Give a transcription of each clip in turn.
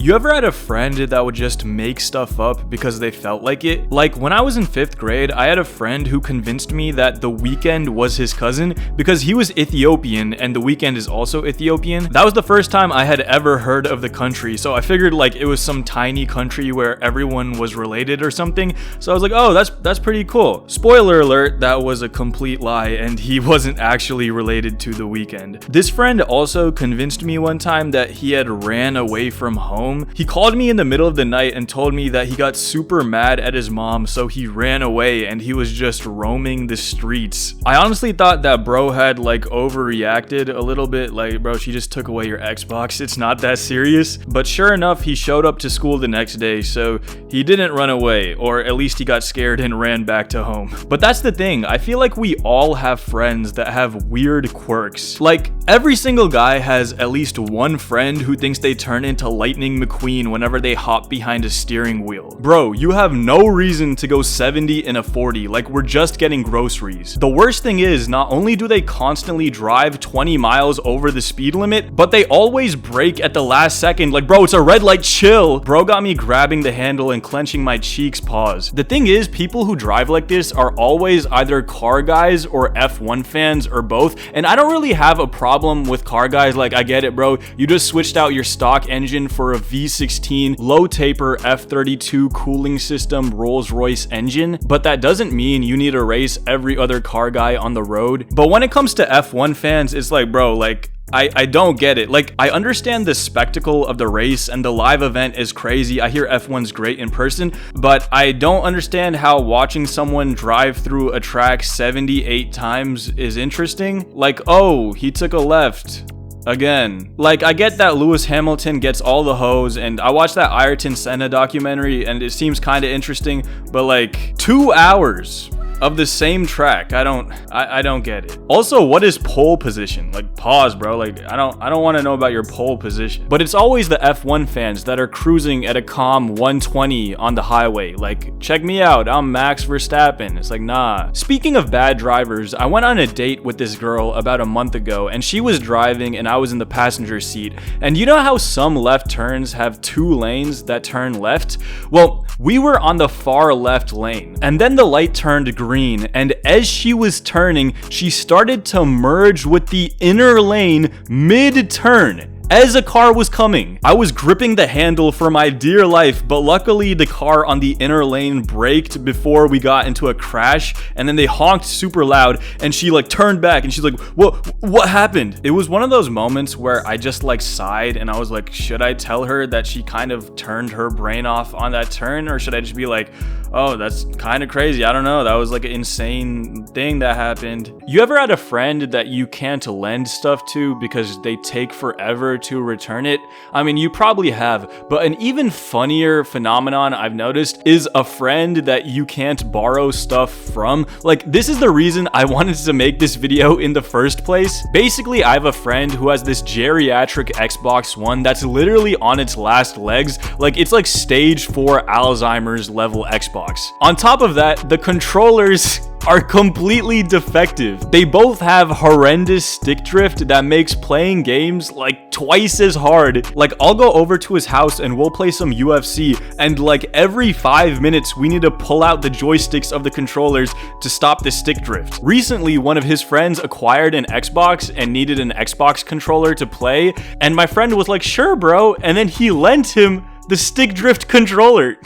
You ever had a friend that would just make stuff up because they felt like it? Like when I was in 5th grade, I had a friend who convinced me that The Weeknd was his cousin because he was Ethiopian and The Weeknd is also Ethiopian. That was the first time I had ever heard of the country, so I figured like it was some tiny country where everyone was related or something. So I was like, oh, that's pretty cool. Spoiler alert, that was a complete lie and he wasn't actually related to The Weeknd. This friend also convinced me one time that he had ran away from home. He called me in the middle of the night and told me that he got super mad at his mom, so he ran away and he was just roaming the streets. I honestly thought that bro had like overreacted a little bit, like bro, she just took away your Xbox, it's not that serious. But sure enough, he showed up to school the next day, so he didn't run away, or at least he got scared and ran back to home. But that's the thing, I feel like we all have friends that have weird quirks. Like every single guy has at least one friend who thinks they turn into Lightning McQueen whenever they hop behind a steering wheel. Bro, you have no reason to go 70 in a 40, like we're just getting groceries. The worst thing is, not only do they constantly drive 20 miles over the speed limit, but they always brake at the last second. Like bro, it's a red light, chill. Bro got me grabbing the handle and clenching my cheeks, pause. The thing is, people who drive like this are always either car guys or F1 fans or both, and I don't really have a problem with car guys. Like I get it bro, you just switched out your stock engine for a V16 low taper F32 cooling system Rolls-Royce engine, but that doesn't mean you need to race every other car guy on the road. But when it comes to F1 fans, it's like bro, like I don't get it. Like, I understand the spectacle of the race and the live event is crazy. I hear F1's great in person, but I don't understand how watching someone drive through a track 78 times is interesting. Like, oh, he took a left again. Like, I get that Lewis Hamilton gets all the hoes, and I watched that Ayrton Senna documentary and it seems kind of interesting, but like 2 hours of the same track, I don't get it. Also, what is pole position? Like, pause bro, like I don't want to know about your pole position. But it's always the F1 fans that are cruising at a calm 120 on the highway, like, check me out, I'm Max Verstappen. It's like, nah. Speaking of bad drivers, I went on a date with this girl about a month ago and she was driving and I was in the passenger seat. And you know how some left turns have 2 lanes that turn left? Well, we were on the far left lane and then the light turned green, and as she was turning, she started to merge with the inner lane mid-turn as a car was coming. I was gripping the handle for my dear life, but luckily the car on the inner lane braked before we got into a crash, and then they honked super loud and she like turned back and she's like, what happened? It was one of those moments where I just like sighed and I was like, should I tell her that she kind of turned her brain off on that turn, or should I just be like, oh, that's kind of crazy, I don't know, that was like an insane thing that happened. You ever had a friend that you can't lend stuff to because they take forever to return it? I mean, you probably have, but an even funnier phenomenon I've noticed is a friend that you can't borrow stuff from. Like, this is the reason I wanted to make this video in the first place. Basically, I have a friend who has this geriatric Xbox One that's literally on its last legs. Like, it's like stage 4 Alzheimer's level Xbox. On top of that, the controllers are completely defective. They both have horrendous stick drift that makes playing games like twice as hard. Like, I'll go over to his house and we'll play some UFC, and like every 5 minutes we need to pull out the joysticks of the controllers to stop the stick drift. Recently, one of his friends acquired an Xbox and needed an Xbox controller to play, and my friend was like, sure bro, and then he lent him the stick drift controller.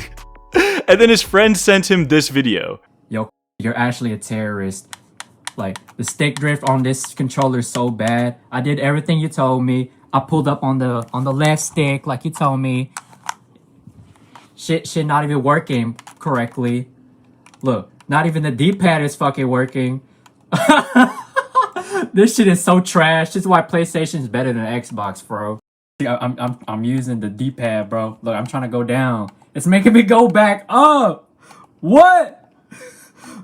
And then his friend sent him this video. Yo, you're actually a terrorist. Like, the stick drift on this controller is so bad. I did everything you told me. I pulled up on the left stick like you told me. Shit not even working correctly. Look, not even the D-pad is fucking working. This shit is so trash. This is why PlayStation is better than Xbox, bro. I'm using the D-pad, bro. Look, I'm trying to go down. It's making me go back up. What?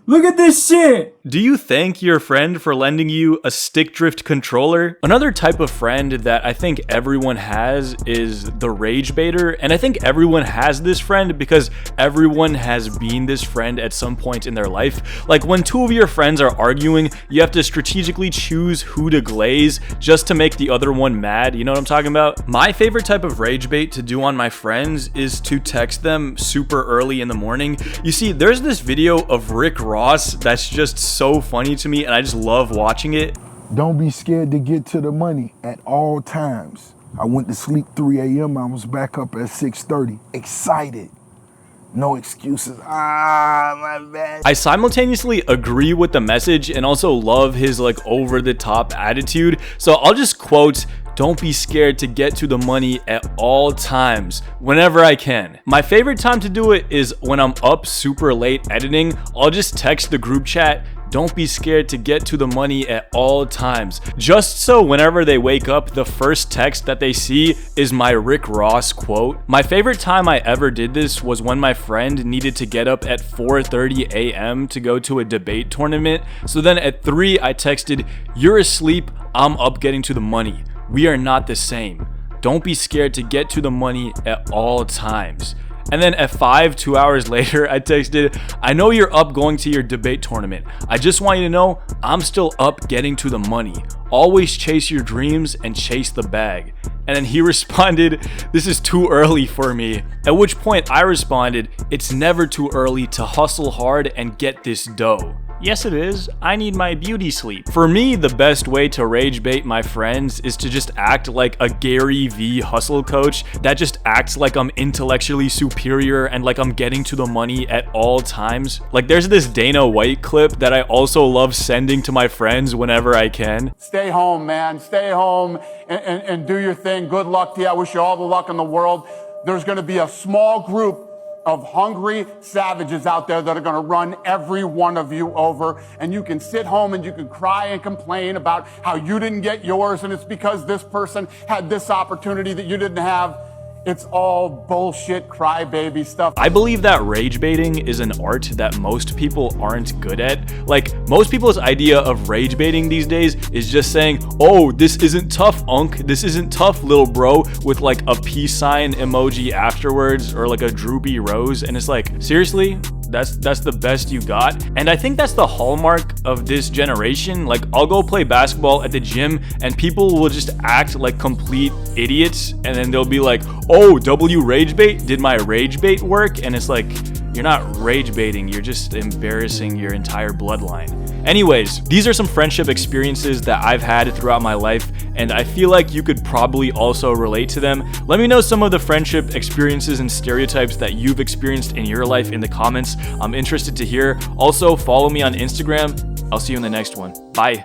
Look at this shit. Do you thank your friend for lending you a stick drift controller? Another type of friend that I think everyone has is the rage baiter, and I think everyone has this friend because everyone has been this friend at some point in their life. Like when two of your friends are arguing, you have to strategically choose who to glaze just to make the other one mad. You know what I'm talking about? My favorite type of rage bait to do on my friends is to text them super early in the morning. You see, there's this video of Rick Ross that's just so funny to me, and I just love watching it. Don't be scared to get to the money at all times. I went to sleep 3 a.m. I was back up at 6:30. Excited. No excuses. My bad. I simultaneously agree with the message and also love his like over the top attitude. So I'll just quote, "Don't be scared to get to the money at all times, whenever I can." My favorite time to do it is when I'm up super late editing. I'll just text the group chat, "Don't be scared to get to the money at all times." Just so whenever they wake up, the first text that they see is my Rick Ross quote. My favorite time I ever did this was when my friend needed to get up at 4:30 a.m. to go to a debate tournament. So then at 3, I texted, "You're asleep, I'm up getting to the money. We are not the same. Don't be scared to get to the money at all times." And then at 5, 2 hours later, I texted, "I know you're up going to your debate tournament. I just want you to know I'm still up getting to the money. Always chase your dreams and chase the bag." And then he responded, "This is too early for me." At which point I responded, "It's never too early to hustle hard and get this dough." Yes, it is. I need my beauty sleep. For me, the best way to rage bait my friends is to just act like a Gary V hustle coach that just acts like I'm intellectually superior and like I'm getting to the money at all times. Like there's this Dana White clip that I also love sending to my friends whenever I can. "Stay home, man. Stay home and do your thing. Good luck to you. I wish you all the luck in the world. There's going to be a small group of hungry savages out there that are going to run every one of you over, and you can sit home and you can cry and complain about how you didn't get yours and it's because this person had this opportunity that you didn't have." It's all bullshit crybaby stuff. I believe that rage baiting is an art that most people aren't good at. Like most people's idea of rage baiting these days is just saying, "Oh, this isn't tough, unk. This isn't tough, little bro," with like a peace sign emoji afterwards or like a droopy rose. And it's like, seriously? That's the best you got? And I think that's the hallmark of this generation. Like I'll go play basketball at the gym and people will just act like complete idiots, and then they'll be like, "Oh, W rage bait? Did my rage bait work?" And it's like, you're not rage baiting, you're just embarrassing your entire bloodline. Anyways, these are some friendship experiences that I've had throughout my life, and I feel like you could probably also relate to them. Let me know some of the friendship experiences and stereotypes that you've experienced in your life in the comments. I'm interested to hear. Also, follow me on Instagram. I'll see you in the next one. Bye.